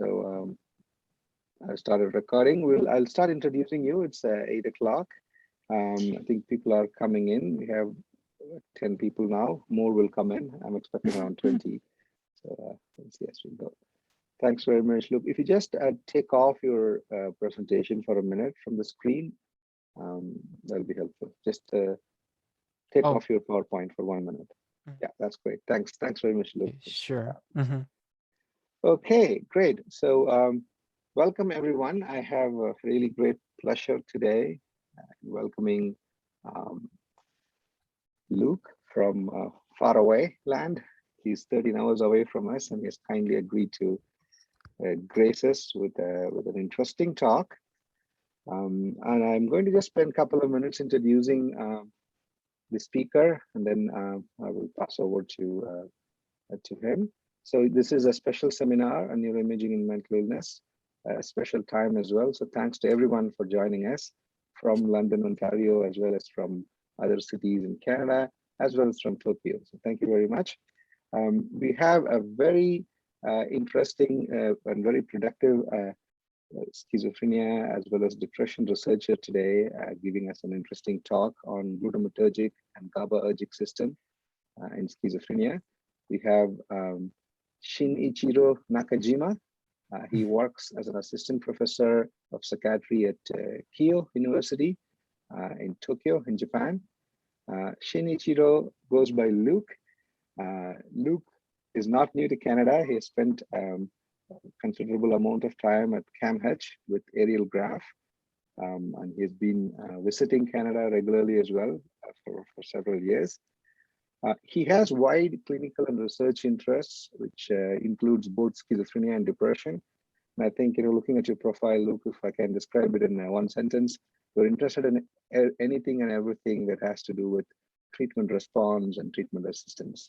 I started recording. I'll start introducing you. It's 8 o'clock. I think people are coming in. We have 10 people now. More will come in. I'm expecting around 20. So let's see as we go. Thanks very much, Luke. If you just take off your presentation for a minute from the screen, that'll be helpful. Just take off your PowerPoint for 1 minute. Yeah, that's great. Thanks very much, Luke. Sure. Okay, great. So welcome everyone. I have a really great pleasure today welcoming Luke from far away land. He's 13 hours away from us, and he has kindly agreed to grace us with an interesting talk. And I'm going to just spend a couple of minutes introducing the speaker, and then I will pass over to him. So this is a special seminar on neuroimaging in mental illness, a special time as well. So thanks to everyone for joining us from London, Ontario, as well as from other cities in Canada, as well as from Tokyo. So thank you very much. We have a very interesting and very productive schizophrenia as well as depression researcher today, giving us an interesting talk on glutamatergic and GABAergic system in schizophrenia. We have Shinichiro Nakajima. He works as an assistant professor of psychiatry at Keio University in Tokyo, in Japan. Shinichiro goes by Luke. Luke is not new to Canada. He has spent a considerable amount of time at CAMH with aerial graph, and he has been visiting Canada regularly as well for several years. He has wide clinical and research interests, which includes both schizophrenia and depression. And I think, looking at your profile, Luke, if I can describe it in one sentence, you're interested in anything and everything that has to do with treatment response and treatment resistance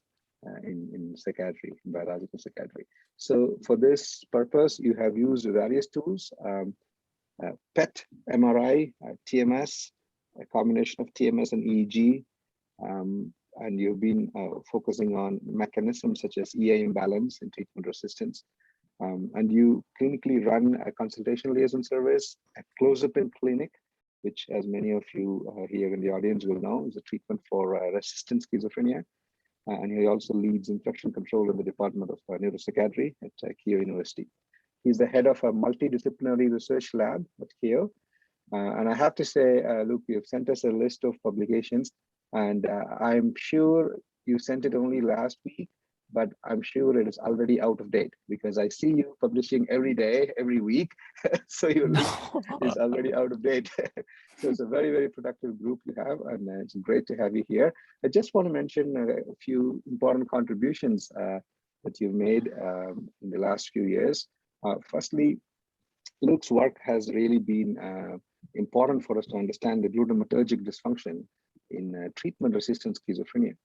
in psychiatry, in biological psychiatry. So for this purpose, you have used various tools, PET, MRI, TMS, a combination of TMS and EEG, and you've been focusing on mechanisms such as EA imbalance and treatment resistance. And you clinically run a consultation liaison service at Clozapine clinic, which, as many of you here in the audience will know, is a treatment for resistant schizophrenia. And he also leads infection control in the Department of Neuropsychiatry at Keio University. He's the head of a multidisciplinary research lab at Keio. And I have to say, Luke, you've sent us a list of publications, and I'm sure you sent it only last week, but I'm sure it is already out of date because I see you publishing every day, every week. So your list is already out of date. So it's a very, very productive group you have, and it's great to have you here. I just want to mention a few important contributions that you've made in the last few years. Firstly, Luke's work has really been important for us to understand the glutamatergic dysfunction in treatment-resistant schizophrenia.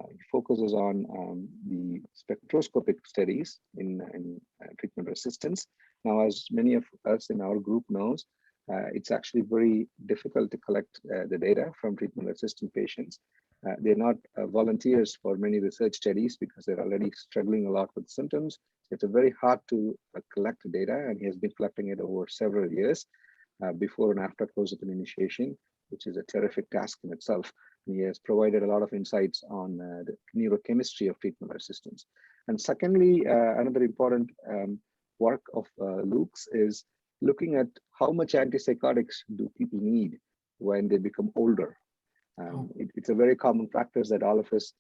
He focuses on the spectroscopic studies in treatment resistance. Now, as many of us in our group knows, it's actually very difficult to collect the data from treatment-resistant patients. They're not volunteers for many research studies because they're already struggling a lot with symptoms. It's very hard to collect data, and he has been collecting it over several years before and after clozapine initiation, which is a terrific task in itself. He has provided a lot of insights on the neurochemistry of treatment resistance. And secondly, another important work of Luke's is looking at how much antipsychotics do people need when they become older. It's a very common practice that all of us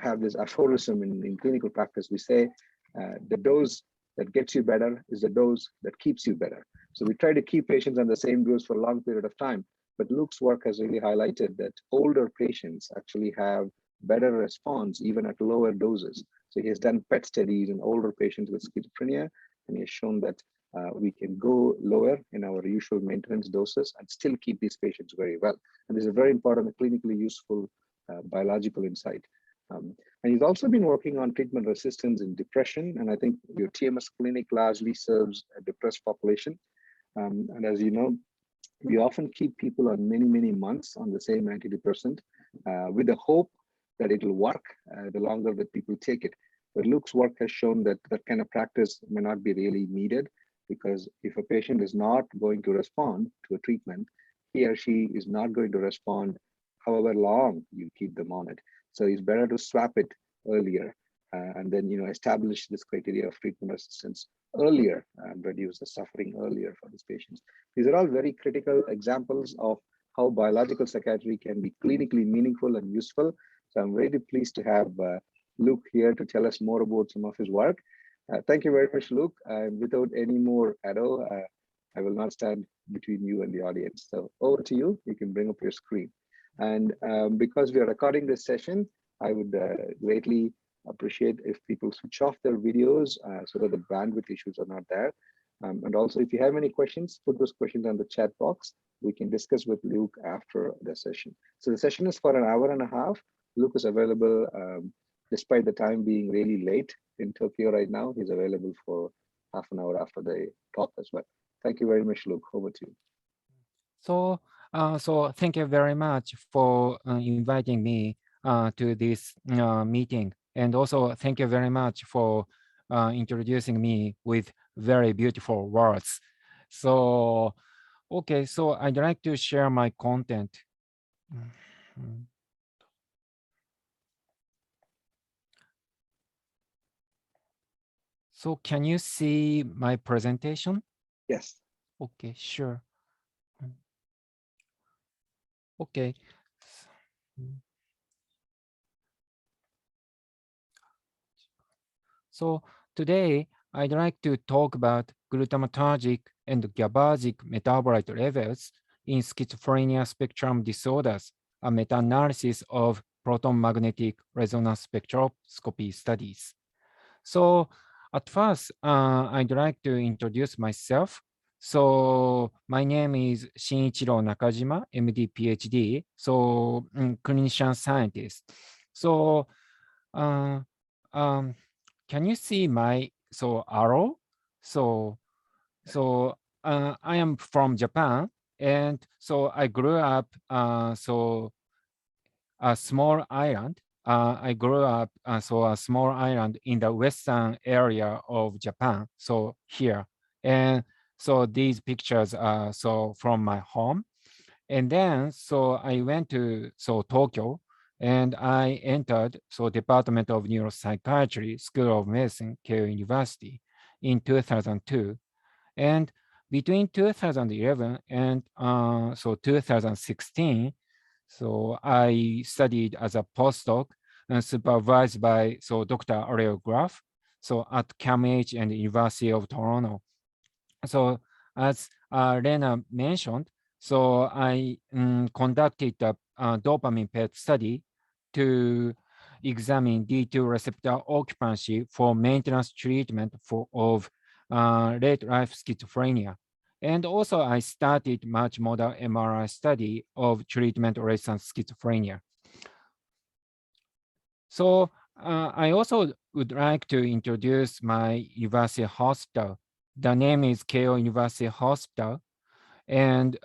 have this aphorism in clinical practice. We say the dose that gets you better is the dose that keeps you better. So we try to keep patients on the same dose for a long period of time. But Luke's work has really highlighted that older patients actually have better response even at lower doses. So he has done PET studies in older patients with schizophrenia, and he has shown that we can go lower in our usual maintenance doses and still keep these patients very well. And this is a very important, clinically useful biological insight. And he's also been working on treatment resistance in depression. And I think your TMS clinic largely serves a depressed population. And as you know, we often keep people on many, many months on the same antidepressant with the hope that it will work the longer that people take it. But Luke's work has shown that that kind of practice may not be really needed, because if a patient is not going to respond to a treatment, he or she is not going to respond however long you keep them on it. So it's better to swap it earlier, and then establish this criteria of treatment resistance earlier and reduce the suffering earlier for these patients. These are all very critical examples of how biological psychiatry can be clinically meaningful and useful. So I'm very pleased to have Luke here to tell us more about some of his work. Thank you very much, Luke. Without any more ado, I will not stand between you and the audience. So over to you. You can bring up your screen. And because we are recording this session, I would greatly appreciate if people switch off their videos so that the bandwidth issues are not there. And also, if you have any questions, put those questions on the chat box. We can discuss with Luke after the session. So the session is for an hour and a half. Luke is available despite the time being really late in Tokyo right now. He's available for half an hour after the talk as well. Thank you very much, Luke. Over to you. So thank you very much for inviting me to this meeting. And also thank you very much for introducing me with very beautiful words. So, okay, so I'd like to share my content. So can you see my presentation? Yes. Okay, sure. Okay. So today, I'd like to talk about glutamatergic and GABAergic metabolite levels in schizophrenia spectrum disorders, a meta-analysis of proton magnetic resonance spectroscopy studies. So at first, I'd like to introduce myself. So my name is Shinichiro Nakajima, MD, PhD, so clinician scientist. So uh, can you see my arrow? I am from Japan, and so I grew up a small island. I grew up a small island in the western area of Japan. So here, and so these pictures are from my home, and then I went to Tokyo, and I entered Department of Neuropsychiatry, School of Medicine, Keio University in 2002, and between 2011 and 2016. So I studied as a postdoc and supervised by Dr. Ariel Graf, at CAMH and University of Toronto. So as Lena mentioned, I conducted a dopamine PET study to examine D2 receptor occupancy for maintenance treatment of late life schizophrenia. And also I started much model MRI study of treatment-resistant schizophrenia. So I also would like to introduce my university hospital. The name is Keio University Hospital, and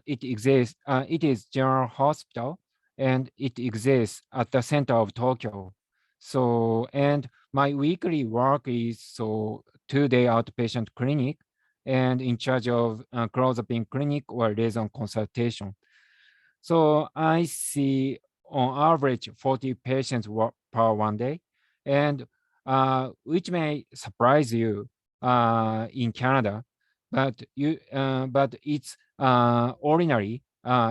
it exists. It is general hospital, and it exists at the center of Tokyo. So, and my weekly work is 2-day outpatient clinic, and in charge of Clozapine clinic or liaison consultation. So I see on average 40 patients per 1 day, and which may surprise you in Canada, but it's ordinary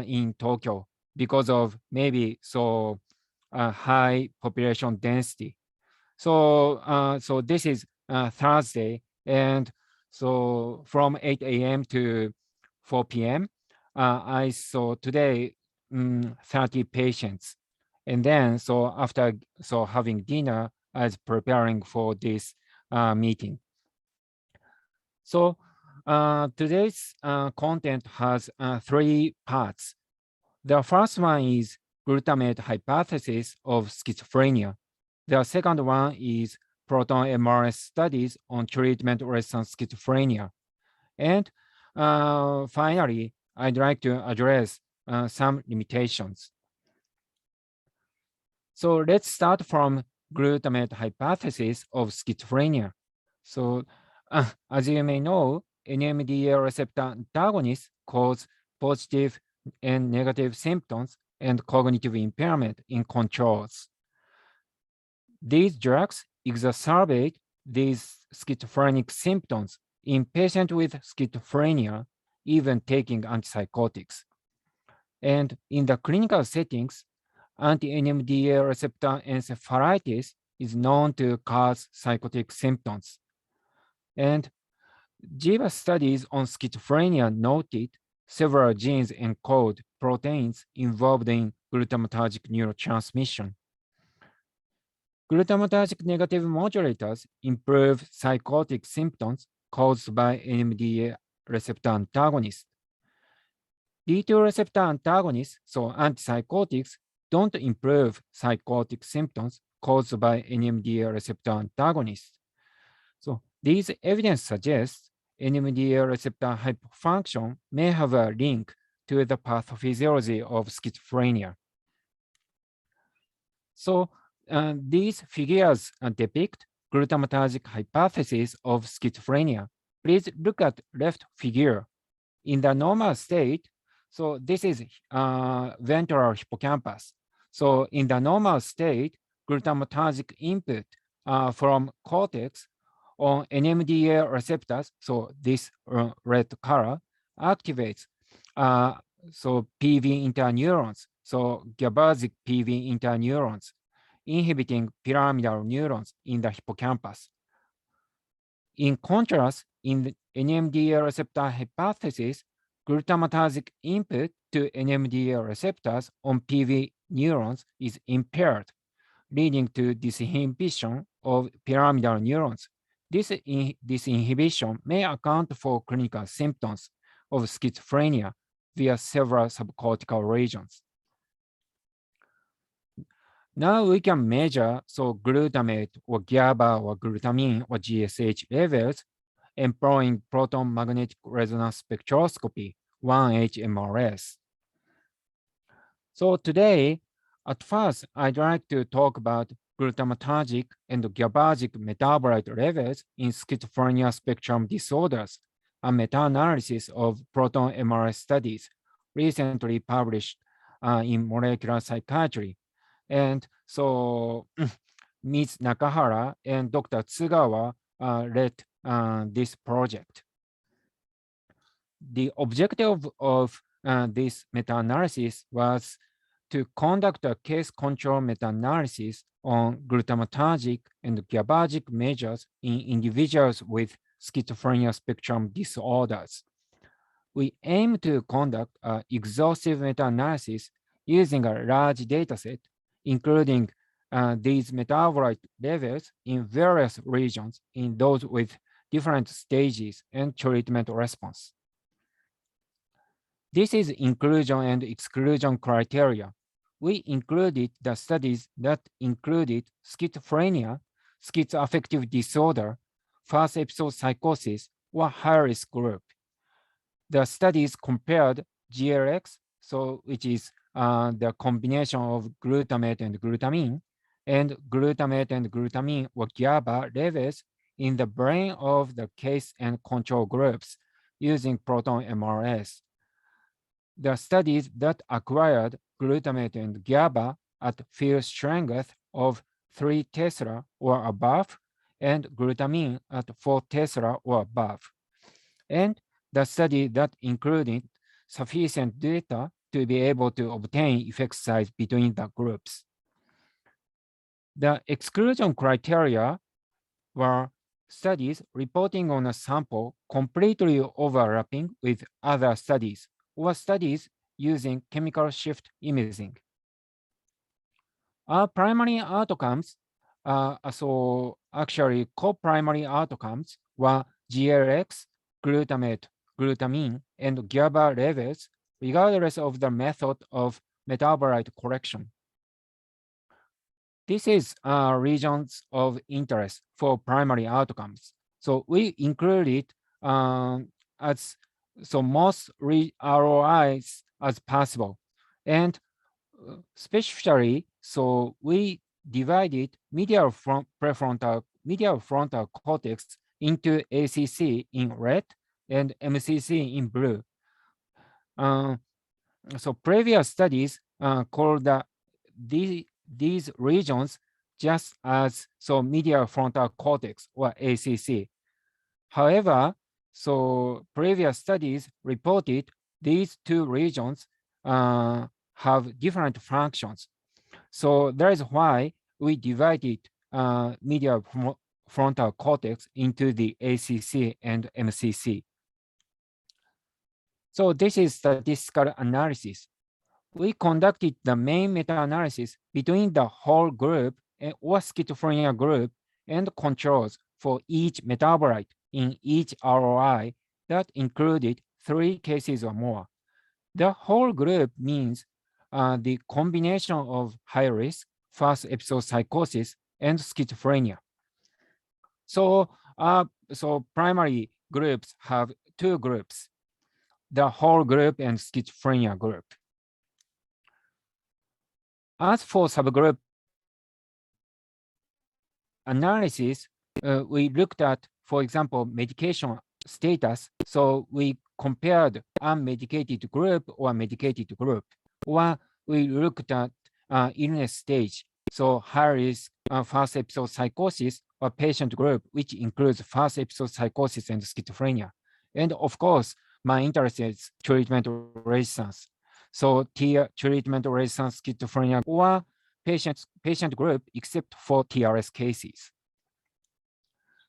in Tokyo because of maybe high population density. So this is Thursday, and so from 8 a.m. to 4 p.m. I saw today 30 patients, and then after having dinner, I was preparing for this meeting. So today's content has 3 parts. The first one is glutamate hypothesis of schizophrenia. The second one is proton MRS studies on treatment-resistant schizophrenia. And finally, I'd like to address some limitations. So let's start from glutamate hypothesis of schizophrenia. So, as you may know, NMDA receptor antagonists cause positive and negative symptoms and cognitive impairment in controls. These drugs exacerbate these schizophrenic symptoms in patients with schizophrenia, even taking antipsychotics. And in the clinical settings, anti-NMDA receptor encephalitis is known to cause psychotic symptoms. And GABA studies on schizophrenia noted several genes encode proteins involved in glutamatergic neurotransmission. Glutamatergic negative modulators improve psychotic symptoms caused by NMDA receptor antagonists. D2 receptor antagonists, so antipsychotics, don't improve psychotic symptoms caused by NMDA receptor antagonists. So these evidence suggests NMDA receptor hypofunction may have a link to the pathophysiology of schizophrenia. So these figures depict glutamatergic hypothesis of schizophrenia. Please look at left figure. In the normal state, so this is ventral hippocampus. So in the normal state, glutamatergic input from cortex on NMDA receptors, so this red color, activates so PV interneurons, so GABAergic PV interneurons, inhibiting pyramidal neurons in the hippocampus. In contrast, in the NMDA receptor hypothesis, glutamatergic input to NMDA receptors on PV neurons is impaired, leading to disinhibition of pyramidal neurons. This inhibition may account for clinical symptoms of schizophrenia via several subcortical regions. Now we can measure glutamate or GABA or glutamine or GSH levels employing proton magnetic resonance spectroscopy, 1H-MRS. So today, at first, I'd like to talk about glutamatergic and GABAergic metabolite levels in schizophrenia spectrum disorders, a meta-analysis of proton MRS studies recently published in molecular psychiatry. And so Ms. Nakahara and Dr. Tsugawa led this project. The objective of this meta-analysis was to conduct a case control meta-analysis on glutamatergic and GABAergic measures in individuals with schizophrenia spectrum disorders. We aim to conduct an exhaustive meta-analysis using a large dataset, including these metabolite levels in various regions in those with different stages and treatment response. This is inclusion and exclusion criteria. We included the studies that included schizophrenia, schizoaffective disorder, first episode psychosis, or high-risk group. The studies compared GLX, which is the combination of glutamate and glutamine or GABA levels in the brain of the case and control groups using proton MRS. The studies that acquired glutamate and GABA at field strength of 3 Tesla or above, and glutamine at 4 Tesla or above. And the study that included sufficient data to be able to obtain effect size between the groups. The exclusion criteria were studies reporting on a sample completely overlapping with other studies, or studies using chemical shift imaging. Our primary outcomes, actually co-primary outcomes were GLX, glutamate, glutamine, and GABA levels, regardless of the method of metabolite correction. This is regions of interest for primary outcomes. So we included most ROIs as possible. And specifically, we divided medial frontal cortex into ACC in red and MCC in blue. So previous studies called these regions just as medial frontal cortex or ACC. However, so previous studies reported these two regions have different functions. So that is why we divided medial frontal cortex into the ACC and MCC. So this is statistical analysis. We conducted the main meta-analysis between the whole group or schizophrenia group and controls for each metabolite in each ROI that included 3 cases or more. The whole group means the combination of high risk, first episode psychosis, and schizophrenia. So primary groups have 2 groups, the whole group and schizophrenia group. As for subgroup analysis, we looked at, for example, medication status. So we compared unmedicated group or medicated group, or we looked at illness stage. So high risk first episode psychosis or patient group, which includes first episode psychosis and schizophrenia. And of course, my interest is treatment resistance. So treatment resistant schizophrenia or patient group except for TRS cases.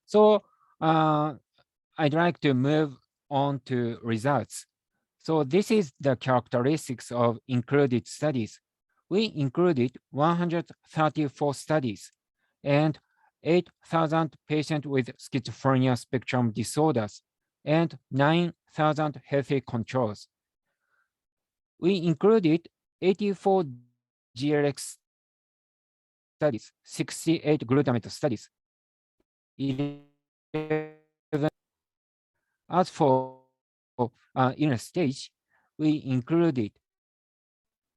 So I'd like to move on to results. So this is the characteristics of included studies. We included 134 studies and 8,000 patients with schizophrenia spectrum disorders and 9,000 healthy controls. We included 84 GRX studies, 68 glutamate studies, 11. As for illness stage, we included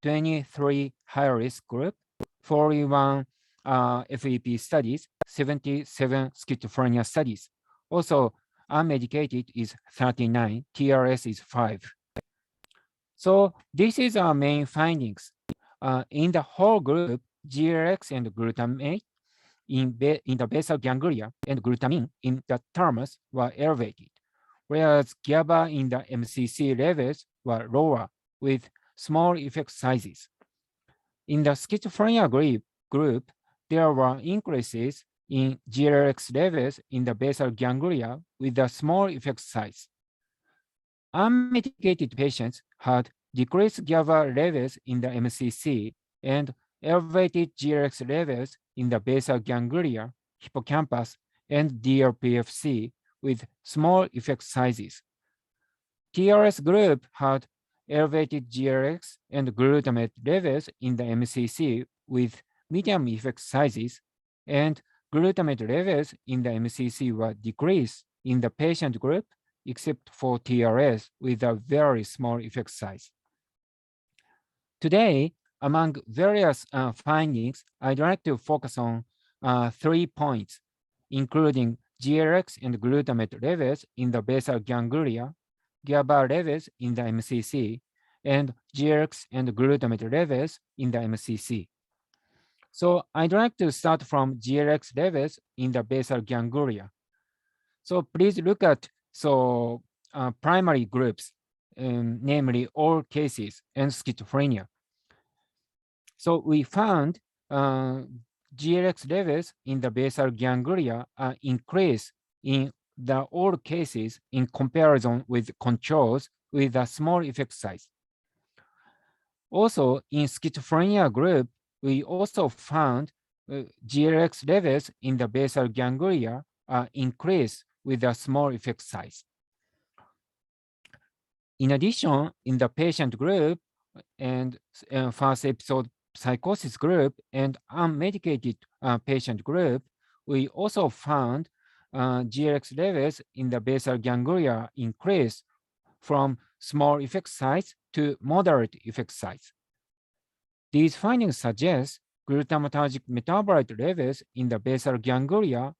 23 high-risk group, 41 FEP studies, 77 schizophrenia studies. Also, unmedicated is 39, TRS is 5. So this is our main findings. In the whole group, GRX and glutamate in the basal ganglia and glutamine in the thalamus were elevated, whereas GABA in the MCC levels were lower with small effect sizes. In the schizophrenia group, there were increases in GRX levels in the basal ganglia with a small effect size. Unmedicated patients had decreased GABA levels in the MCC and elevated GRX levels in the basal ganglia, hippocampus, and DLPFC with small effect sizes. TRS group had elevated GRX and glutamate levels in the MCC with medium effect sizes, and glutamate levels in the MCC were decreased in the patient group except for TRS with a very small effect size. Today, among various findings, I'd like to focus on 3 points, including GRX and glutamate levels in the basal ganglia, GABA levels in the MCC, and GRX and glutamate levels in the MCC. So I'd like to start from GRX levels in the basal ganglia. So please look at primary groups, namely all cases and schizophrenia. So we found GRX levels in the basal ganglia increase in the all cases in comparison with controls with a small effect size. Also, in schizophrenia group, we also found GRX levels in the basal ganglia increase with a small effect size. In addition, in the patient group and first episode psychosis group and unmedicated patient group, we also found GRX levels in the basal ganglia increase from small effect size to moderate effect size. These findings suggest glutamatergic metabolite levels in the basal ganglia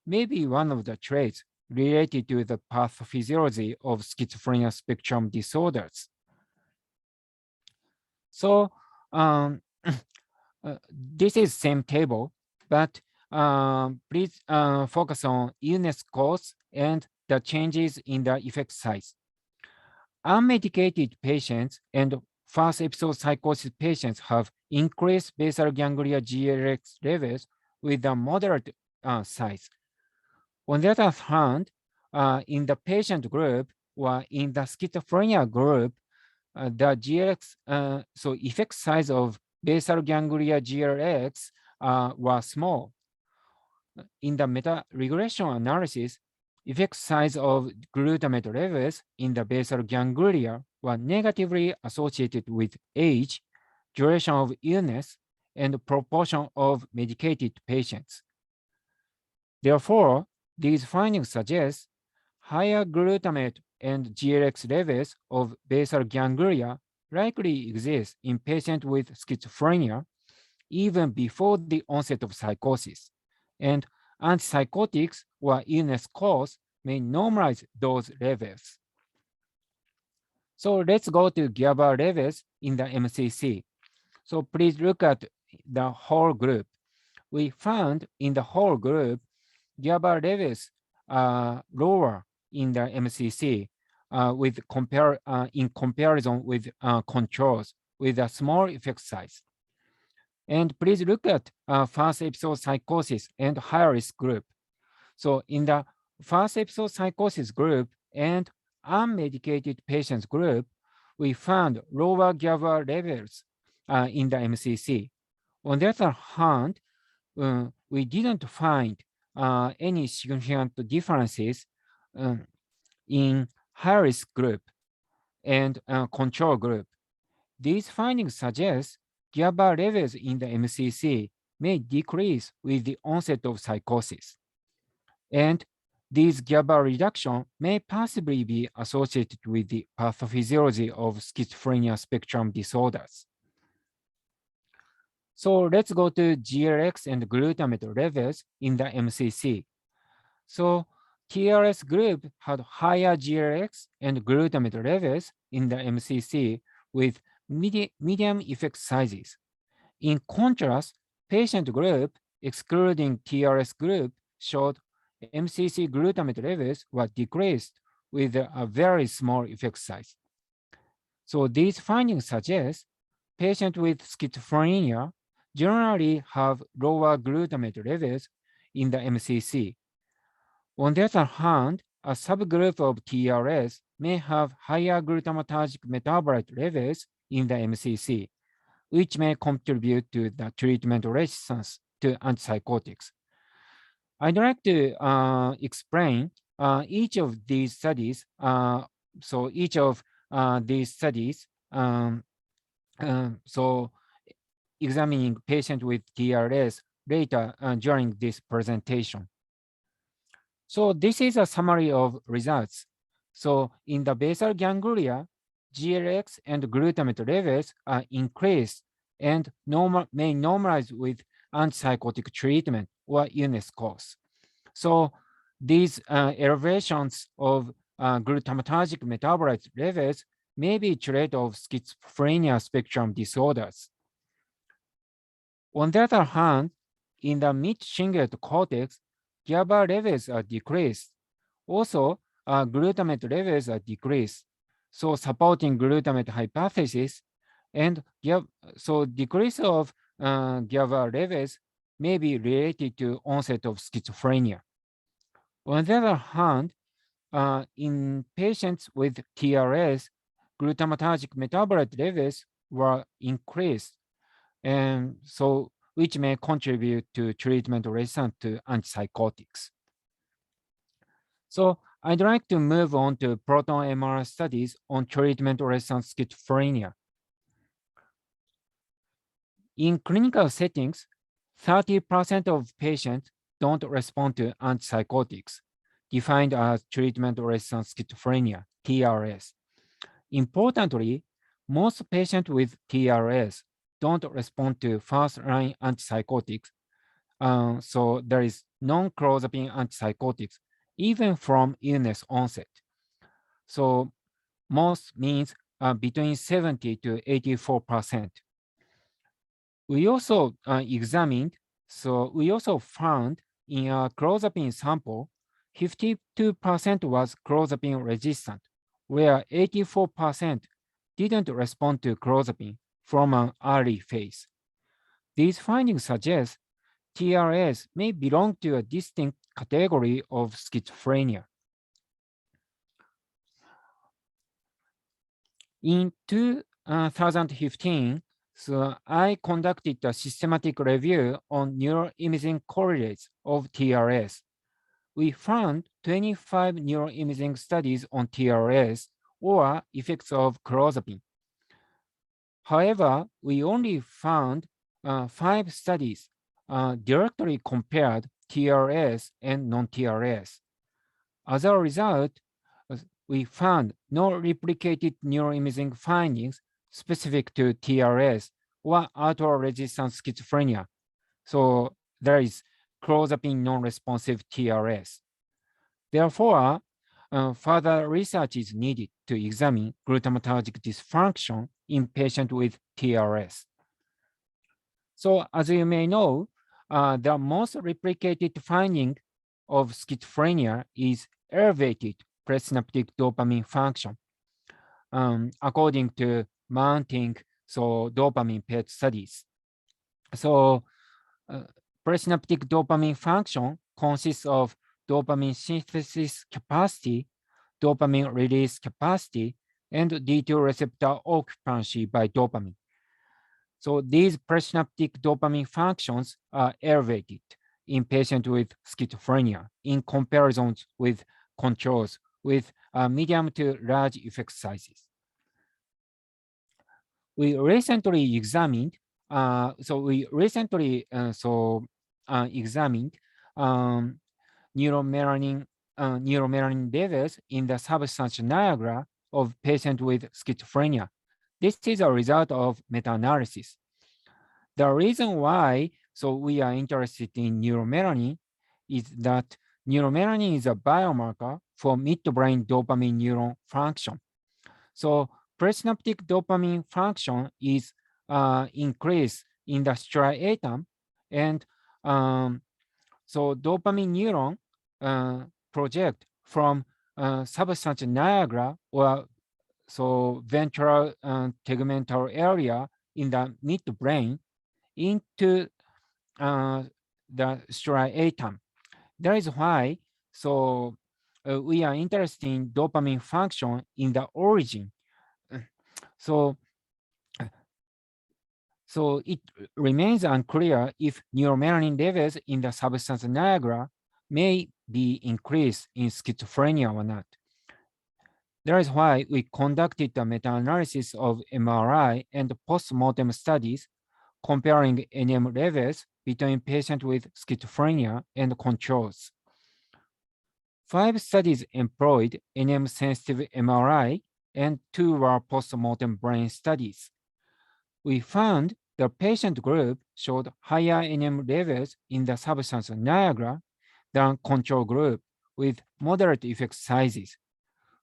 may be one of the traits related to the pathophysiology of schizophrenia spectrum disorders. So this is same table, but please focus on illness cause and the changes in the effect size. Unmedicated patients and first episode psychosis patients have increased basal ganglia GLX levels with a moderate size. On the other hand, in the patient group or in the schizophrenia group, the GLX, so effect size of basal ganglia GLX was small. In the meta-regression analysis, effect size of glutamate levels in the basal ganglia were negatively associated with age, duration of illness, and proportion of medicated patients. Therefore, these findings suggest higher glutamate and GLX levels of basal ganglia likely exist in patients with schizophrenia even before the onset of psychosis, and antipsychotics or illness cause may normalize those levels. So let's go to GABA levels in the MCC. So please look at the whole group. We found in the whole group, GABA levels are lower in the MCC in comparison with controls with a small effect size. And please look at first episode psychosis and high risk group. So in the first episode psychosis group and unmedicated patients group, we found lower GABA levels in the MCC. On the other hand, we didn't find any significant differences in high risk group and control group. These findings suggest GABA levels in the MCC may decrease with the onset of psychosis. And these GABA reduction may possibly be associated with the pathophysiology of schizophrenia spectrum disorders. So let's go to GLX and glutamate levels in the MCC. So TRS group had higher GLX and glutamate levels in the MCC with medium effect sizes. In contrast, patient group, excluding TRS group, showed MCC glutamate levels were decreased with a very small effect size. So these findings suggest patients with schizophrenia generally have lower glutamate levels in the MCC. On the other hand, a subgroup of TRS may have higher glutamatergic metabolite levels in the MCC, which may contribute to the treatment resistance to antipsychotics. I'd like to explain each of these studies. So each of these studies, so examining patients with TRS later during this presentation. So this is a summary of results. So in the basal ganglia, GLX and glutamate levels are increased and may normalize with antipsychotic treatment or illness cause. So these elevations of glutamatergic metabolite levels may be trait of schizophrenia spectrum disorders. On the other hand, in the mid-cingulate cortex, GABA levels are decreased. Also, glutamate levels are decreased. So supporting glutamate hypothesis, and so decrease of GABA levels may be related to onset of schizophrenia. On the other hand, in patients with TRS, glutamatergic metabolite levels were increased, and so which may contribute to treatment resistance to antipsychotics. So I'd like to move on to proton MR studies on treatment-resistant schizophrenia. In clinical settings, 30% of patients don't respond to antipsychotics, defined as treatment-resistant schizophrenia, TRS. Importantly, most patients with TRS don't respond to first-line antipsychotics. So there is non-clozapine antipsychotics, even from illness onset. So most means between 70 to 84%. We also examined, so we also found in a clozapine sample, 52% was clozapine resistant, where 84% didn't respond to clozapine from an early phase. These findings suggest TRS may belong to a distinct category of schizophrenia. In 2015, so I conducted a systematic review on neuroimaging correlates of TRS. We found 25 neuroimaging studies on TRS or effects of clozapine. However, we only found 5 studies directly compared TRS and non-TRS. As a result, we found no replicated neuroimaging findings specific to TRS or autoresistant schizophrenia. So there is clozapine non-responsive TRS. Therefore, further research is needed to examine glutamatergic dysfunction in patients with TRS. So as you may know, the most replicated finding of schizophrenia is elevated presynaptic dopamine function, according to mounting dopamine PET studies. So presynaptic dopamine function consists of dopamine synthesis capacity, dopamine release capacity, and D2 receptor occupancy by dopamine. So these presynaptic dopamine functions are elevated in patients with schizophrenia in comparison with controls with medium to large effect sizes. We recently examined, examined neuromelanin levels in the substance Niagara of patients with schizophrenia. This is a result of meta-analysis. The reason why we are interested in neuromelanin is that neuromelanin is a biomarker for midbrain dopamine neuron function. So presynaptic dopamine function is increased in the striatum, and so dopamine neuron project from substance Niagara or ventral tegmental area in the midbrain into the striatum. That is why we are interested in dopamine function in the origin. So it remains unclear if neuromelanin levels in the substance Niagara may be increased in schizophrenia or not. That is why we conducted a meta-analysis of MRI and post-mortem studies comparing NM levels between patients with schizophrenia and controls. 5 studies employed NM-sensitive MRI and 2 were post-mortem brain studies. We found the patient group showed higher NM levels in the substance Niagara than control group with moderate effect sizes,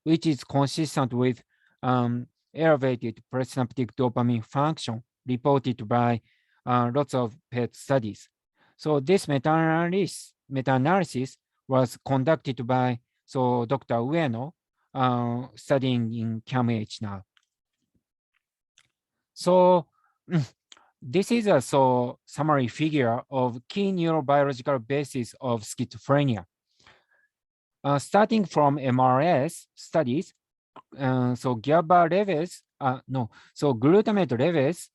which is consistent with elevated presynaptic dopamine function reported by lots of PET studies. So this meta-analysis was conducted by Dr. Ueno, studying in CAMH now. So this is a summary figure of key neurobiological basis of schizophrenia. Starting from MRS studies, GABA levels, glutamate levels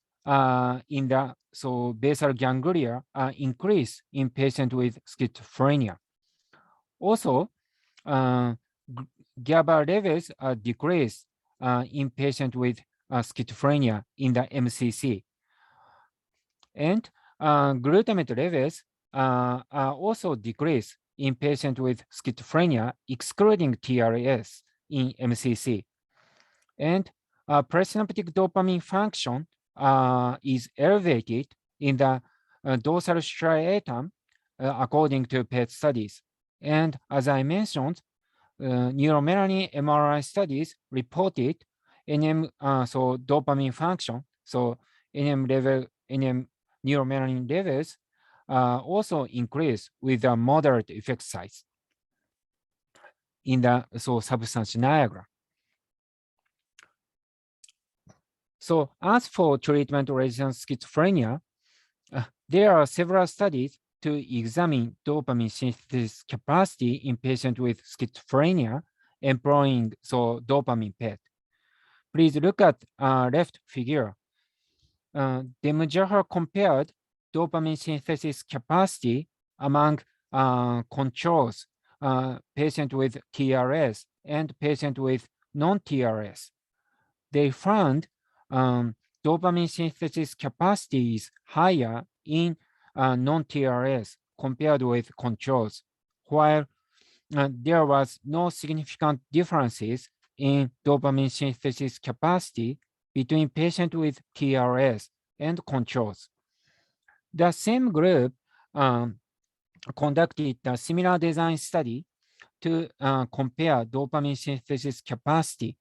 in the basal ganglia increase in patients with schizophrenia. Also, GABA levels are decreased in patients with schizophrenia in the MCC. And glutamate levels are also decreased in patients with schizophrenia, excluding TRS in MCC. And presynaptic dopamine function is elevated in the dorsal striatum according to PET studies. And as I mentioned, neuromelanin MRI studies reported NM, so dopamine function, so NM neuromelanin levels also increase with a moderate effect size in the substance Niagara. So as for treatment-resistant schizophrenia, there are several studies to examine dopamine synthesis capacity in patients with schizophrenia employing dopamine PET. Please look at left figure. Demujahar compared dopamine synthesis capacity among controls, patient with TRS and patient with non-TRS. They found dopamine synthesis capacity is higher in non-TRS compared with controls, while there was no significant differences in dopamine synthesis capacity between patients with TRS and controls. The same group conducted a similar design study to compare dopamine synthesis capacity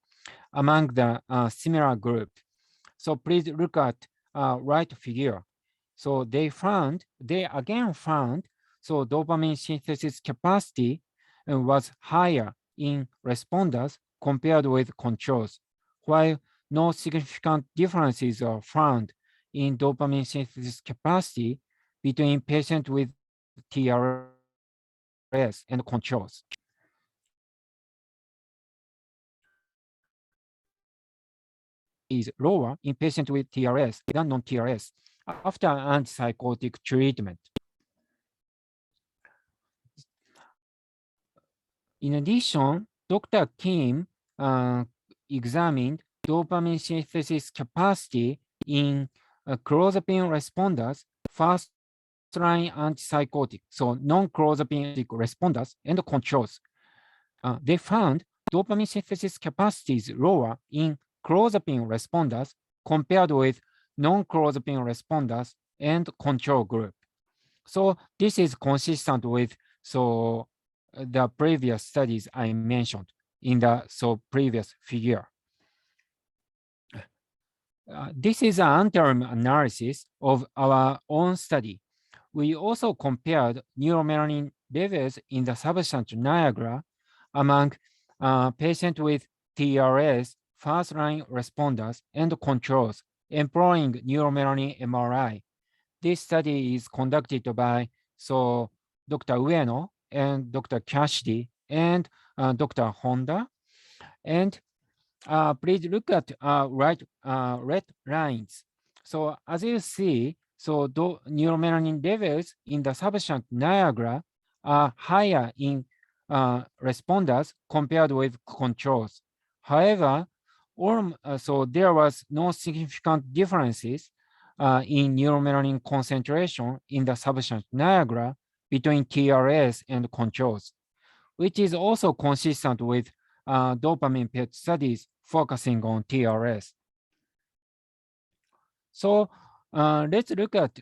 among the similar group. So please look at right figure. So they again found, dopamine synthesis capacity was higher in responders compared with controls, while no significant differences are found in dopamine synthesis capacity between patients with TRS and controls. Is lower in patients with TRS than non-TRS after antipsychotic treatment. In addition, Dr. Kim examined dopamine synthesis capacity in clozapine responders, first-line antipsychotic, so non-clozapine responders and controls. They found dopamine synthesis capacity is lower in clozapine responders compared with non-clozapine responders and control group. So this is consistent with the previous studies I mentioned in the previous figure. This is an interim analysis of our own study. We also compared neuromelanin levels in the substance Niagara among patients with TRS, first-line responders, and controls employing neuromelanin MRI. This study is conducted by Dr. Ueno and Dr. Cassidy and Dr. Honda. And please look at red lines. So as you see, neuromelanin levels in the substance Niagara are higher in responders compared with controls. However, there was no significant differences in neuromelanin concentration in the substance Niagara between TRS and controls, which is also consistent with dopamine PET studies focusing on TRS. So let's look at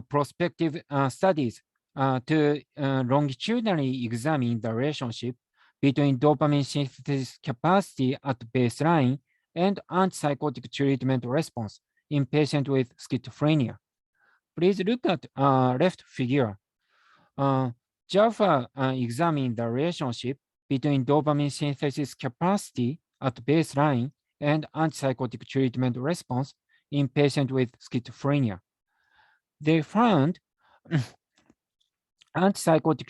prospective studies to longitudinally examine the relationship between dopamine synthesis capacity at baseline and antipsychotic treatment response in patients with schizophrenia. Please look at left figure. Jaffa examined the relationship between dopamine synthesis capacity at baseline and antipsychotic treatment response in patients with schizophrenia. They found antipsychotic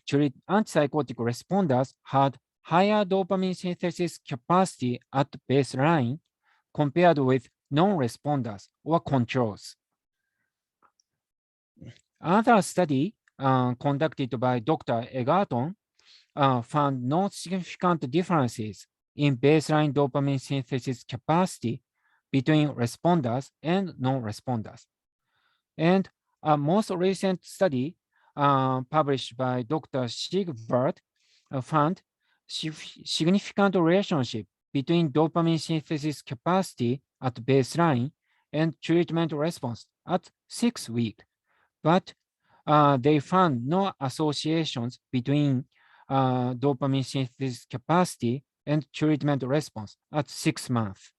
responders had higher dopamine synthesis capacity at baseline compared with non-responders or controls. Another study conducted by Dr. Egerton found no significant differences in baseline dopamine synthesis capacity between responders and non-responders. And a most recent study published by Dr. Sigvard found significant relationship between dopamine synthesis capacity at baseline and treatment response at 6 weeks, but they found no associations between dopamine synthesis capacity and treatment response at 6 months.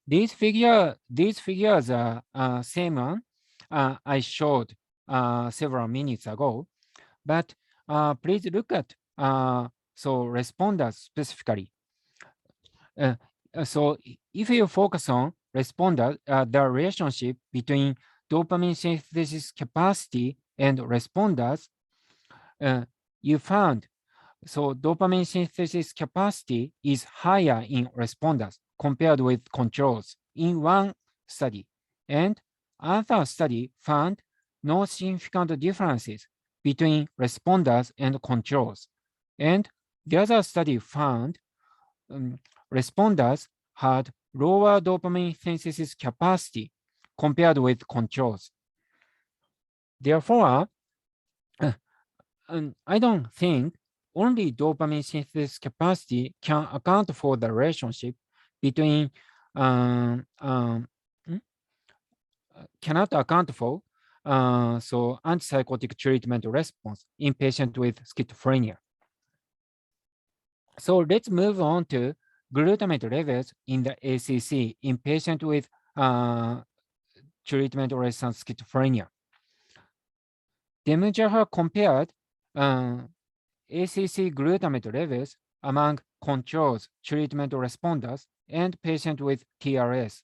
These figures are same one I showed several minutes ago, but please look at responders specifically. So if you focus on responder, the relationship between dopamine synthesis capacity and responders, you found dopamine synthesis capacity is higher in responders compared with controls in one study, and another study found no significant differences between responders and controls, and the other study found responders had lower dopamine synthesis capacity compared with controls. Therefore, I don't think only dopamine synthesis capacity can account for the relationship between cannot account for antipsychotic treatment response in patients with schizophrenia. So let's move on to glutamate levels in the ACC in patients with treatment-resistant schizophrenia. Deminger compared ACC glutamate levels among controls, treatment responders, and patients with TRS.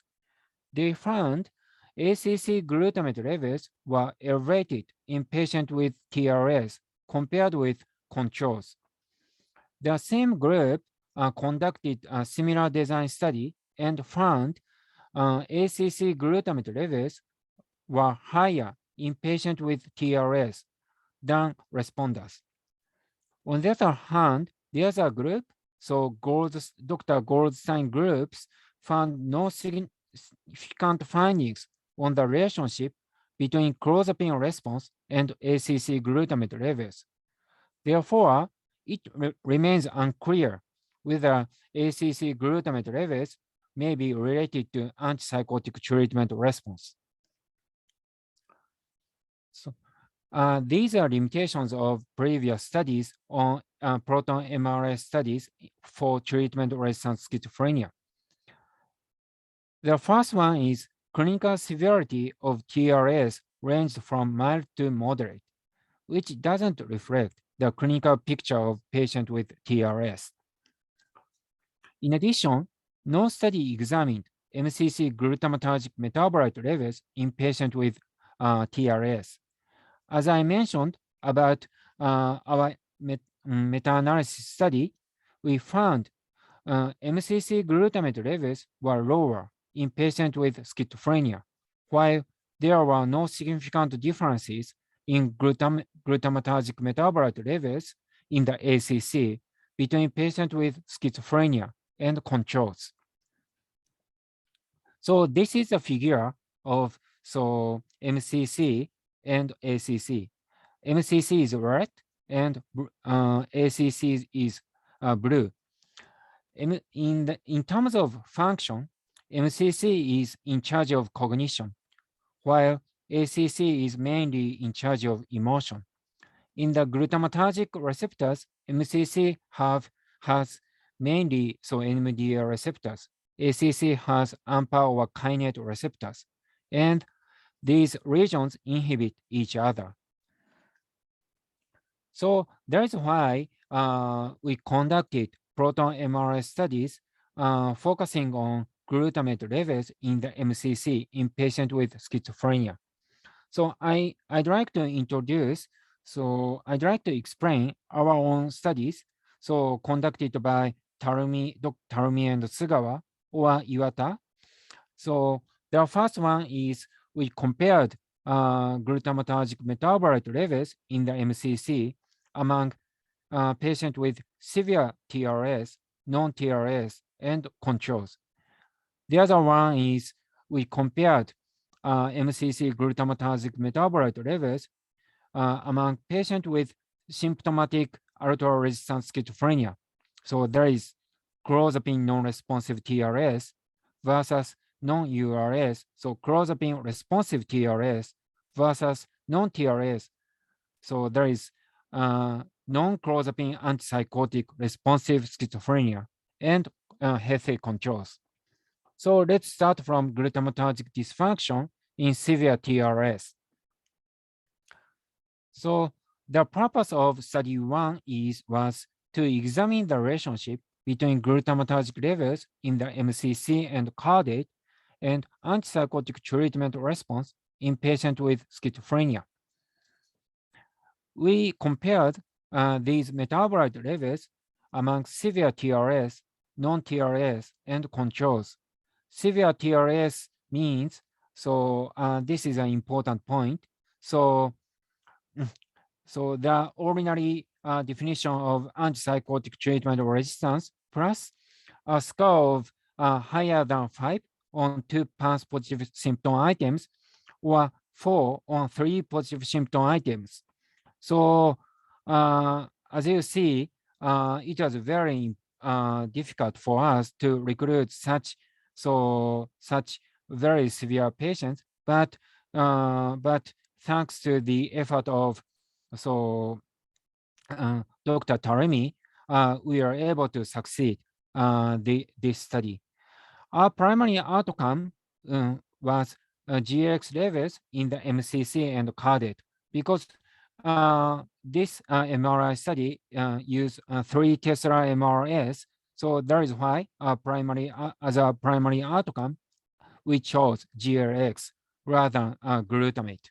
They found ACC glutamate levels were elevated in patients with TRS compared with controls. The same group conducted a similar design study and found ACC glutamate levels were higher in patients with TRS than responders. On the other hand, the other group, Dr. Goldstein groups, found no significant findings on the relationship between clozapine response and ACC glutamate levels. Therefore, it remains unclear whether ACC glutamate levels may be related to antipsychotic treatment response. So, these are limitations of previous studies on proton MRI studies for treatment-resistant schizophrenia. The first one is clinical severity of TRS ranged from mild to moderate, which doesn't reflect the clinical picture of patients with TRS. In addition, no study examined MCC glutamatergic metabolite levels in patients with TRS. As I mentioned about our meta-analysis study, we found MCC glutamate levels were lower in patients with schizophrenia, while there were no significant differences in glutamatergic metabolite levels in the ACC between patients with schizophrenia and controls. So this is a figure of MCC and ACC. MCC is red and ACC is blue. In terms of function, MCC is in charge of cognition, while ACC is mainly in charge of emotion. In the glutamatergic receptors, MCC has mainly NMDA receptors. ACC has AMPA or kainate receptors, and these regions inhibit each other. So that is why we conducted proton MRI studies focusing on glutamate levels in the MCC in patients with schizophrenia. So I'd like to explain our own studies, conducted by Dr. Tarumi and Tsugawa or Iwata. So the first one is we compared glutamatergic metabolite levels in the MCC among patients with severe TRS, non-TRS, and controls. The other one is we compared MCC glutamatergic metabolite levels among patients with symptomatic alcohol-resistant schizophrenia. So there is clozapine non-responsive TRS versus non-URS, so clozapine responsive TRS versus non-TRS. So there is non-clozapine antipsychotic responsive schizophrenia and healthy controls. So let's start from glutamatergic dysfunction in severe TRS. So the purpose of study 1 was to examine the relationship between glutamatergic levels in the MCC and caudate and antipsychotic treatment response in patients with schizophrenia. We compared these metabolite levels among severe TRS, non-TRS, and controls. Severe TRS means, so this is an important point. So the ordinary definition of antipsychotic treatment resistance plus a score of higher than 5 on 2 PANSS positive symptom items or 4 on 3 positive symptom items. So as you see, it was very difficult for us to recruit such very severe patients, but thanks to the effort of Dr. Taremi, we are able to succeed this study. Our primary outcome was GX levels in the MCC and caudate because this MRI study used 3 Tesla MRS. So that is why as a primary outcome, we chose GLX rather than glutamate.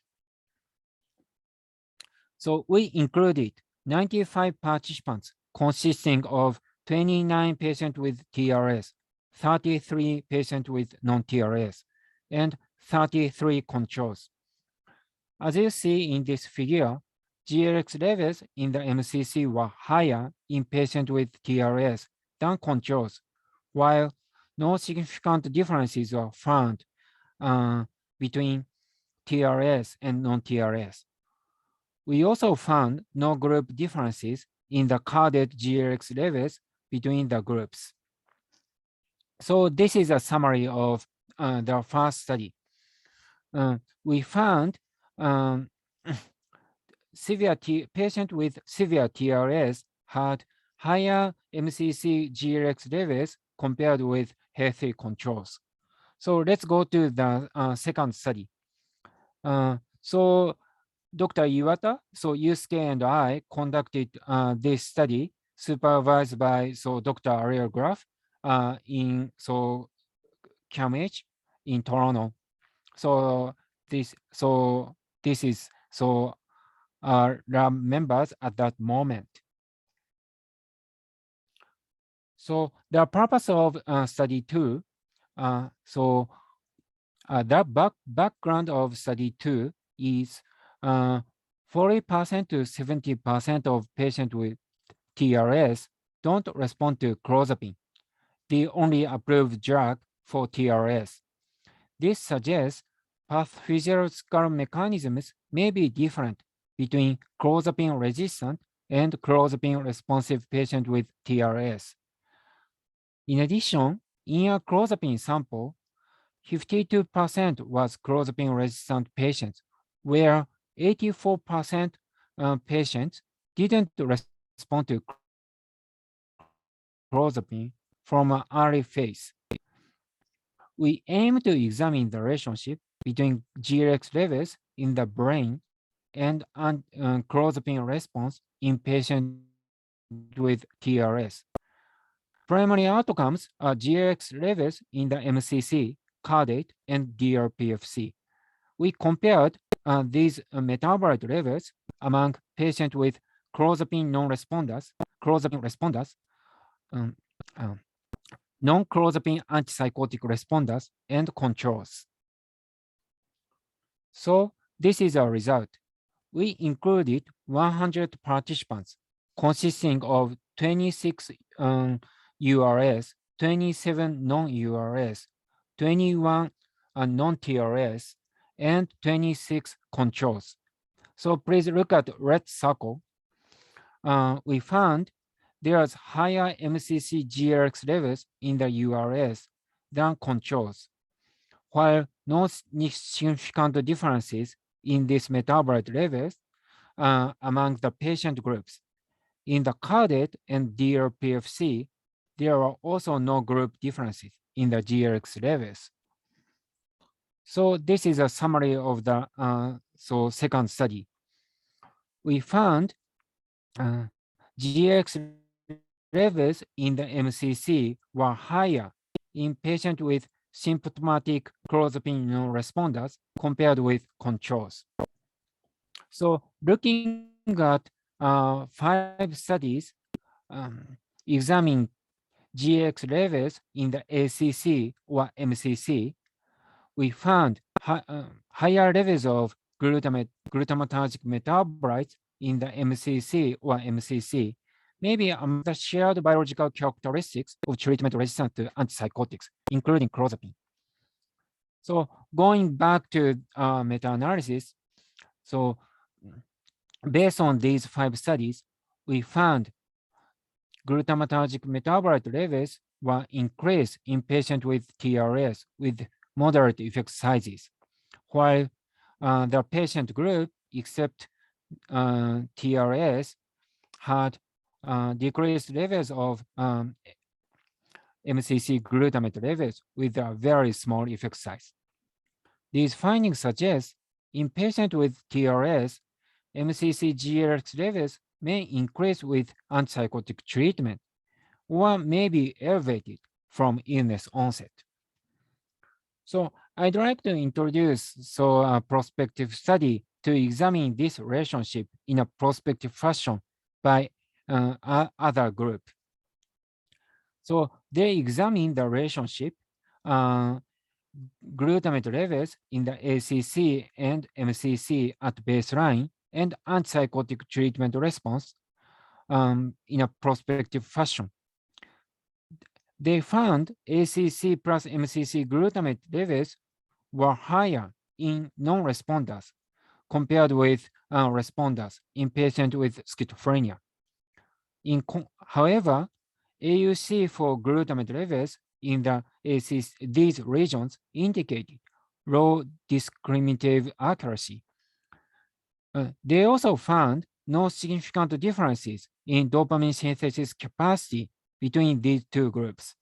So we included 95 participants consisting of 29 patients with TRS, 33 patients with non-TRS, and 33 controls. As you see in this figure, GLX levels in the MCC were higher in patients with TRS than controls, while no significant differences were found between TRS and non-TRS. We also found no group differences in the caudate GLX levels between the groups. So this is a summary of the first study. We found patient with severe TRS had higher MCC GLX levels compared with healthy controls. So let's go to the second study. So Dr. Iwata, so Yusuke and I conducted this study supervised by Dr. Ariel Graf in CAMH in Toronto. So this is our lab members at that moment. So the purpose of study 2, the background of study 2 is 40% to 70% of patients with TRS don't respond to clozapine, the only approved drug for TRS. This suggests pathophysiological mechanisms may be different between clozapine resistant and clozapine responsive patients with TRS. In addition, in a clozapine sample, 52% was clozapine resistant patients, where 84% patients didn't respond to clozapine from an early phase. We aim to examine the relationship between GLX levels in the brain and clozapine response in patients with TRS. Primary outcomes are GLX levels in the MCC, caudate, and DRPFC. We compared these metabolite levels among patients with clozapine non-responders, clozapine responders, non-clozapine antipsychotic responders, and controls. So this is our result. We included 100 participants consisting of 26 URS, 27 non-URS, 21 non-TRS, and 26 controls. So please look at red circle. We found there's higher MCC GLX levels in the URS than controls. while no significant differences in these metabolite levels among the patient groups. In the CARDET and DLPFC, there are also no group differences in the GRX levels. So this is a summary of the second study. We found GX levels in the MCC were higher in patients with symptomatic clozapine non-responders compared with controls. So looking at 5 studies examining GX levels in the ACC or MCC, we found higher levels of glutamatergic metabolites in the MCC or MCC, maybe among the shared biological characteristics of treatment resistant to antipsychotics, including clozapine. So going back to meta-analysis, so based on these 5 studies, we found glutamatergic metabolite levels were increased in patients with TRS with moderate effect sizes, while the patient group, except TRS, had decreased levels of MCC glutamate levels with a very small effect size. These findings suggest in patients with TRS, MCC GRX levels may increase with antipsychotic treatment or may be elevated from illness onset. So I'd like to introduce a prospective study to examine this relationship in a prospective fashion by other group. So they examine the relationship glutamate levels in the ACC and MCC at baseline and antipsychotic treatment response in a prospective fashion. They found ACC plus MCC glutamate levels were higher in non-responders compared with responders in patients with schizophrenia. However, AUC for glutamate levels in the ACC, these regions indicated low discriminative accuracy. They also found no significant differences in dopamine synthesis capacity between these two groups.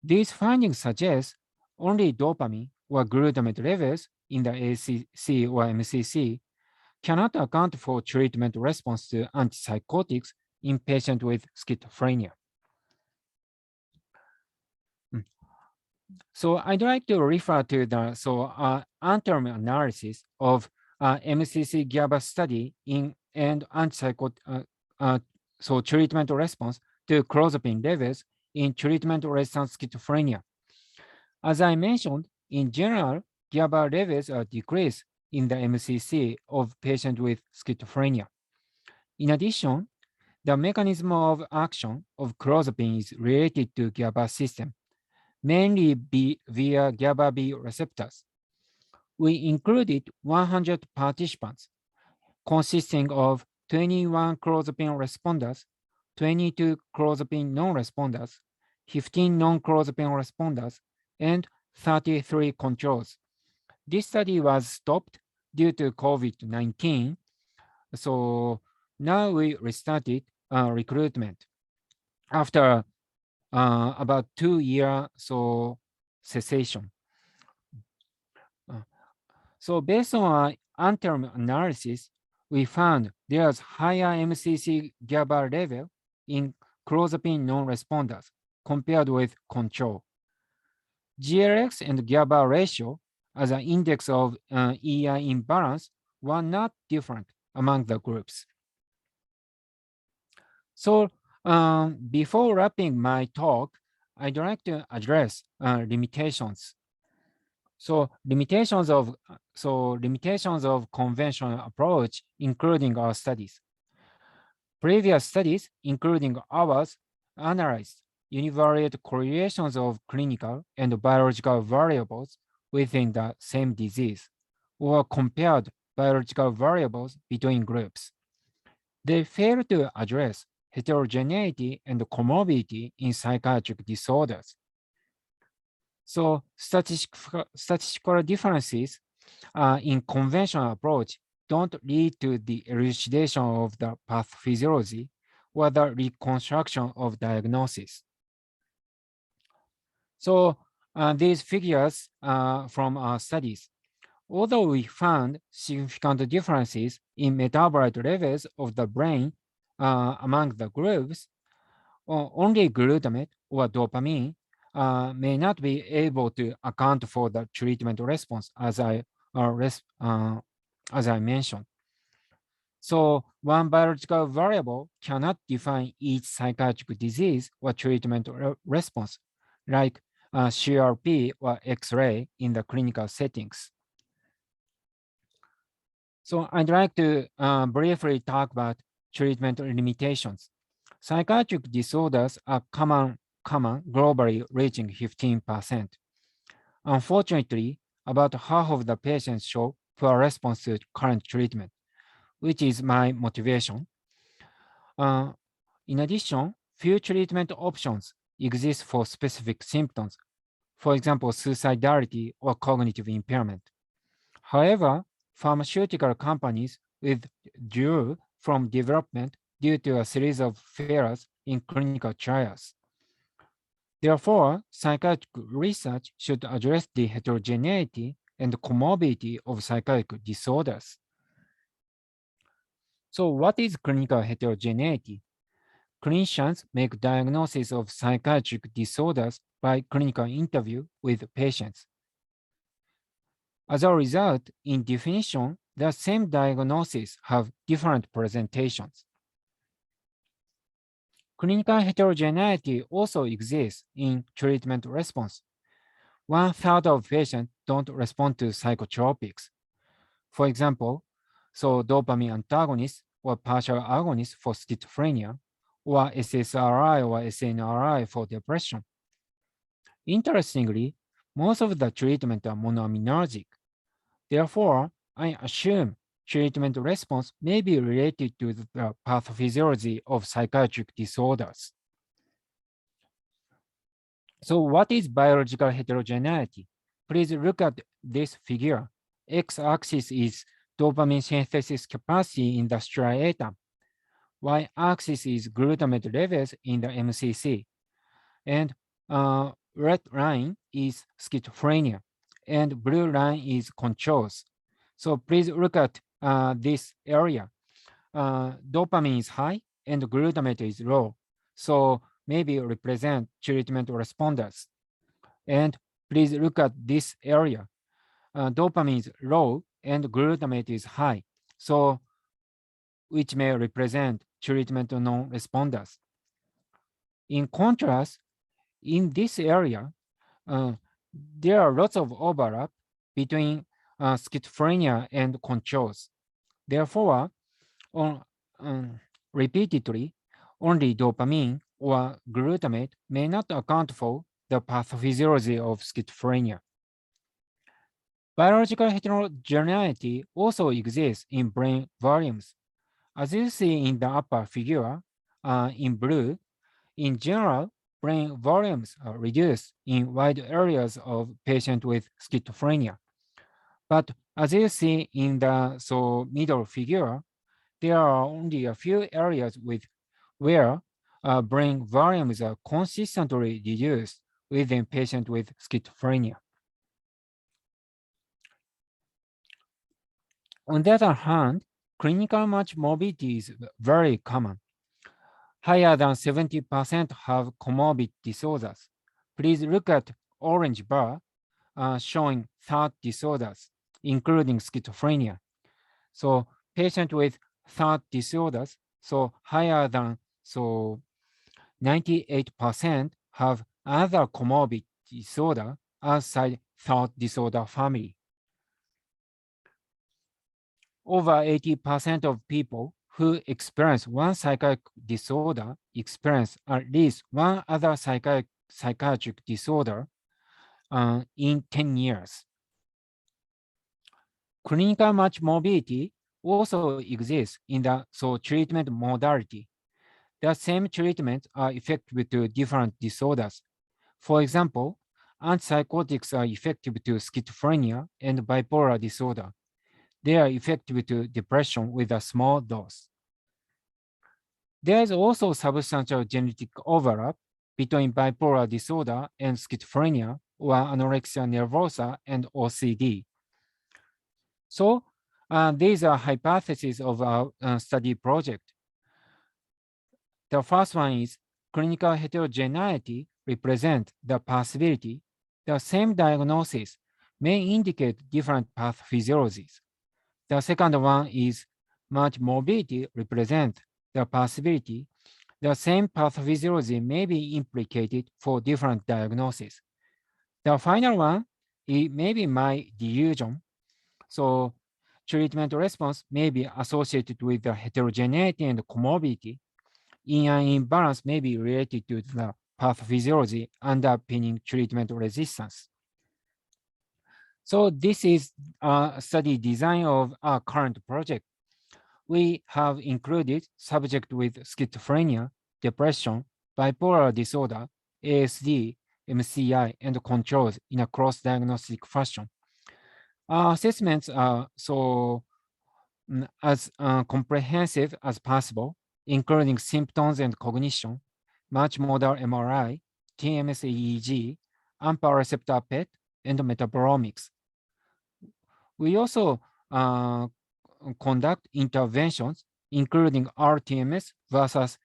These findings suggest only dopamine or glutamate levels in the ACC or MCC cannot account for treatment response to antipsychotics in patients with schizophrenia. So I'd like to refer to the interim analysis of MCC GABA study in and antipsychotic treatment response to clozapine levels in treatment-resistant schizophrenia. As I mentioned, in general, GABA levels are decreased in the MCC of patients with schizophrenia. In addition, the mechanism of action of clozapine is related to GABA system, mainly via GABA-B receptors. We included 100 participants consisting of 21 clozapine responders, 22 clozapine non-responders, 15 non-clozapine responders, and 33 controls. This study was stopped due to COVID-19. So now we restarted recruitment after about 2 years cessation. So based on our interim analysis, we found there's higher MCC GABA level in clozapine non-responders compared with control. GRX and GABA ratio as an index of EI imbalance were not different among the groups. So before wrapping my talk, I'd like to address limitations. So limitations of conventional approach, including our studies. Previous studies, including ours, analyzed univariate correlations of clinical and biological variables within the same disease, or compared biological variables between groups. They fail to address heterogeneity and comorbidity in psychiatric disorders. So statistical differences in conventional approach don't lead to the elucidation of the pathophysiology or the reconstruction of diagnosis. So these figures from our studies, although we found significant differences in metabolite levels of the brain among the groups, only glutamate or dopamine may not be able to account for the treatment response, as I mentioned. So one biological variable cannot define each psychiatric disease or treatment response, like CRP or X-ray in the clinical settings. So I'd like to briefly talk about treatment limitations. Psychiatric disorders are common globally, reaching 15%. Unfortunately, about half of the patients show poor response to current treatment, which is my motivation. In addition, few treatment options exist for specific symptoms, for example, suicidality or cognitive impairment. However, pharmaceutical companies withdrew from development due to a series of failures in clinical trials. Therefore, psychiatric research should address the heterogeneity and comorbidity of psychiatric disorders. So what is clinical heterogeneity? Clinicians make diagnosis of psychiatric disorders by clinical interview with patients. As a result, in definition, the same diagnoses have different presentations. Clinical heterogeneity also exists in treatment response. 1/3 of patients don't respond to psychotropics. For example, so dopamine antagonists or partial agonists for schizophrenia, or SSRI or SNRI for depression. Interestingly, most of the treatment are monoaminergic. Therefore, I assume treatment response may be related to the pathophysiology of psychiatric disorders. So what is biological heterogeneity? Please look at this figure. X-axis is dopamine synthesis capacity in the striatum. Y-axis is glutamate levels in the MCC. And red line is schizophrenia. And blue line is controls. So please look at this area. Dopamine is high and glutamate is low. So maybe represent treatment responders. And please look at this area. Dopamine is low and glutamate is high. So which may represent treatment non-responders. In contrast, in this area, there are lots of overlap between schizophrenia and controls. Therefore, repeatedly, only dopamine or glutamate may not account for the pathophysiology of schizophrenia. Biological heterogeneity also exists in brain volumes. As you see in the upper figure, in blue, in general, brain volumes are reduced in wide areas of patients with schizophrenia. But as you see in the middle figure, there are only a few areas where brain volumes are consistently reduced within patients with schizophrenia. On the other hand, clinical match morbidity is very common. Higher than 70% have comorbid disorders. Please look at orange bar showing third disorders, including schizophrenia. So patient with third disorders, so higher than 98% have other comorbid disorder outside third disorder family. Over 80% of people who experience one psychiatric disorder experience at least one other psychiatric disorder in 10 years. Clinical match morbidity also exists in the treatment modality. The same treatments are effective to different disorders. For example, antipsychotics are effective to schizophrenia and bipolar disorder. They are effective to depression with a small dose. There is also substantial genetic overlap between bipolar disorder and schizophrenia or anorexia nervosa and OCD. So these are hypotheses of our study project. The first one is clinical heterogeneity represents the possibility the same diagnosis may indicate different pathophysiologies. The second one is multimorbidity represents the possibility the same pathophysiology may be implicated for different diagnoses. The final one may be my delusion. So treatment response may be associated with the heterogeneity and comorbidity. In an imbalance may be related to the pathophysiology underpinning treatment resistance. So this is a study design of our current project. We have included subjects with schizophrenia, depression, bipolar disorder, ASD, MCI, and controls in a cross-diagnostic fashion. Our assessments are as comprehensive as possible, including symptoms and cognition, multimodal MRI, TMS EEG, AMPA receptor PET, and metabolomics. We also conduct interventions, including RTMS versus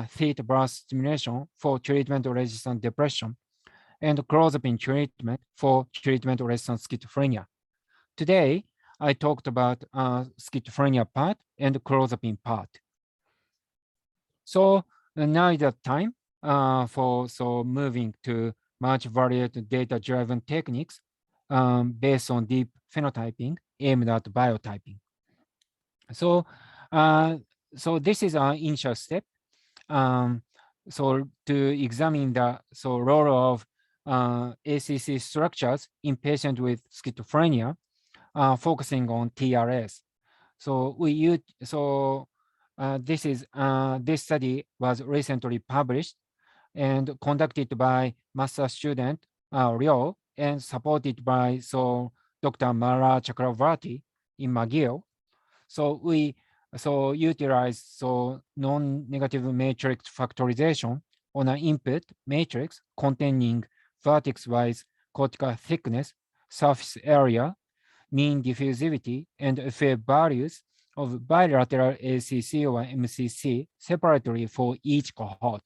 theta burst stimulation for treatment-resistant depression, and Clozapine treatment for treatment-resistant schizophrenia. Today, I talked about schizophrenia part and Clozapine part. So now is the time for moving to much varied data-driven techniques based on deep phenotyping aimed at biotyping. So, this is our initial step. So to examine the role of ACC structures in patients with schizophrenia, focusing on TRS. So we use this study was recently published and conducted by master student Ryo and supported by Dr. Mara Chakravarti in McGill. So we utilize non-negative matrix factorization on an input matrix containing vertex-wise cortical thickness, surface area, mean diffusivity, and FA values of bilateral ACC or MCC separately for each cohort.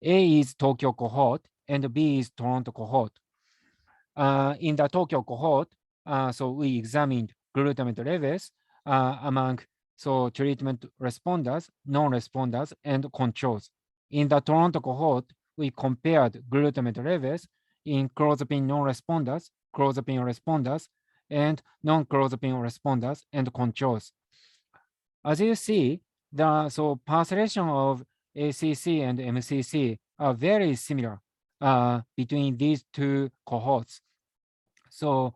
A is Tokyo cohort and B is Toronto cohort. In the Tokyo cohort, we examined glutamate levels among treatment responders, non-responders, and controls. In the Toronto cohort, we compared glutamate levels in clozapine non-responders, clozapine responders, and non-clozapine responders and controls. As you see, the pacillation of ACC and MCC are very similar between these two cohorts. So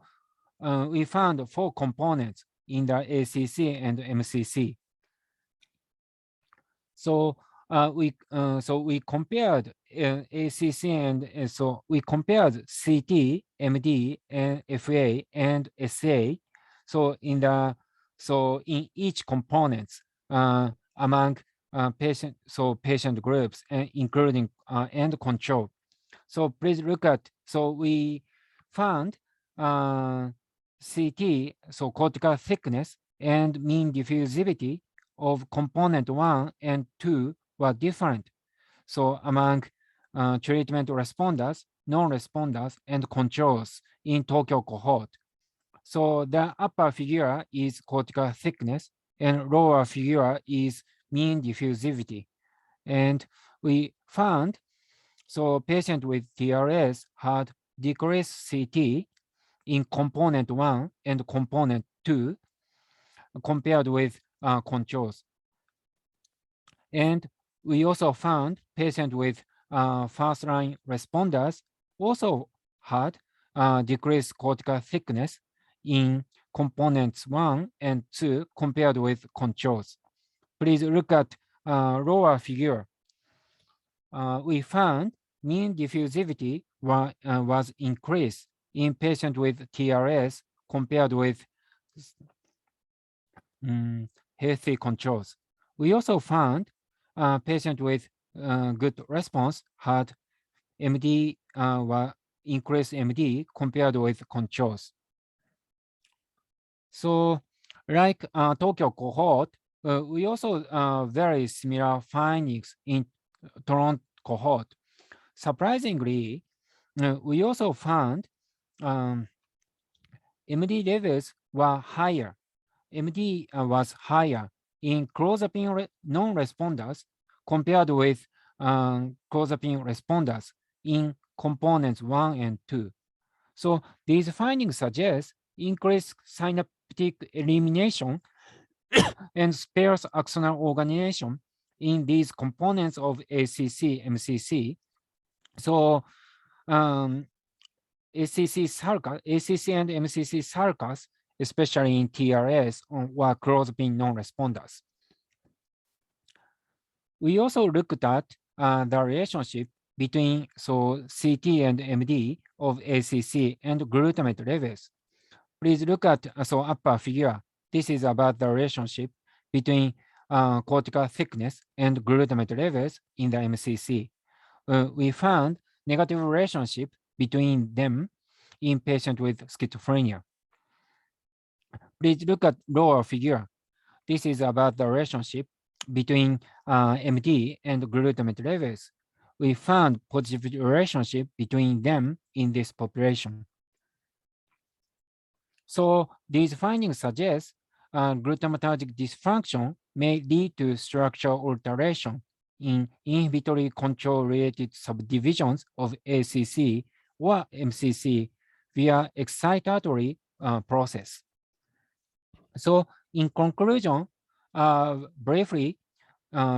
we found 4 components in the ACC and MCC. So we compared ACC and we compared CT, MD, and FA and SA. So in each components among patient groups, including and control. So please look at. So we found CT, cortical thickness and mean diffusivity of component 1 and 2 were different. So among treatment responders, non-responders, and controls in Tokyo cohort. So the upper figure is cortical thickness and lower figure is mean diffusivity. And we found, patient with TRS had decreased CT in component 1 and component 2 compared with controls. And we also found patients with first-line responders also had decreased cortical thickness in components 1 and 2 compared with controls. Please look at lower figure. We found mean diffusivity was increased in patients with TRS compared with healthy controls. We also found patients with good response had MD increased MD compared with controls. So, like Tokyo cohort, we also very similar findings in Toronto cohort. Surprisingly, we also found MD levels were higher. MD was higher in clozapine non-responders compared with clozapine responders in components 1 and 2. So these findings suggest increased synaptic elimination and sparse axonal organization in these components of ACC, MCC. So ACC and MCC sulcus, especially in TRS, were clozapine non-responders. We also looked at the relationship between CT and MD of ACC and glutamate levels. Please look at upper figure. This is about the relationship between cortical thickness and glutamate levels in the MCC. We found negative relationship between them in patients with schizophrenia. Please look at lower figure. This is about the relationship between MD and glutamate levels. We found positive relationship between them in this population. So these findings suggest glutamatergic dysfunction may lead to structural alteration in inhibitory control-related subdivisions of ACC or MCC via excitatory process. So in conclusion, briefly,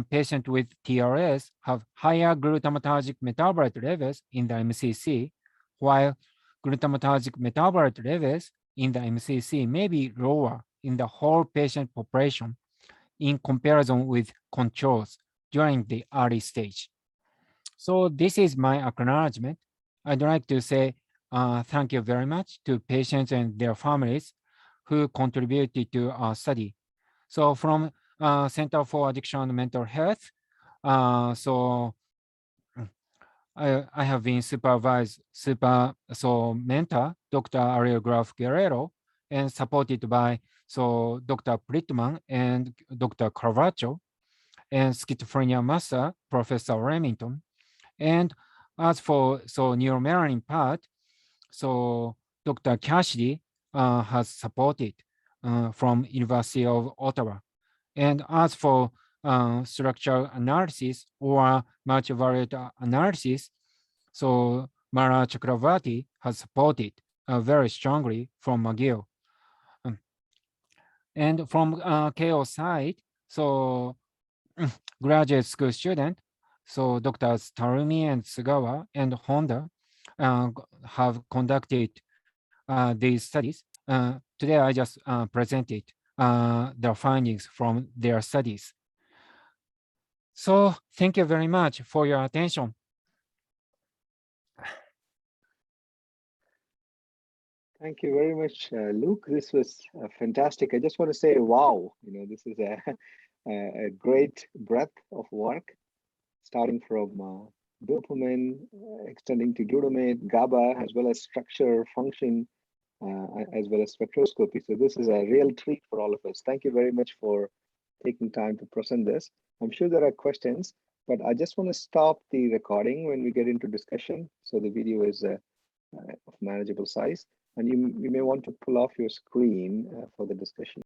patients with TRS have higher glutamatergic metabolite levels in the MCC, while glutamatergic metabolite levels in the MCC may be lower in the whole patient population in comparison with controls during the early stage. So this is my acknowledgement. I'd like to say thank you very much to patients and their families who contributed to our study. So from Center for Addiction and Mental Health, I have been mentor, Dr. Ariel Graf Guerrero, and supported by Dr. Brittman and Dr. Carvacho, and schizophrenia master, Professor Remington. And as for neuroimaging part, Dr. Cassidy has supported from University of Ottawa. And as for structural analysis or multivariate analysis, Mara Chakravarti has supported very strongly from McGill. And from KO side, graduate school student, Drs. Tarumi and Sugawa and Honda have conducted these studies. Today, I just presented their findings from their studies. So thank you very much for your attention. Thank you very much, Luke. This was fantastic. I just want to say, wow, this is a great breadth of work, starting from dopamine, extending to glutamate, GABA, as well as structure, function, as well as spectroscopy. So this is a real treat for all of us. Thank you very much for taking time to present this. I'm sure there are questions, but I just want to stop the recording when we get into discussion. So the video is of manageable size. And you may want to pull off your screen for the discussion.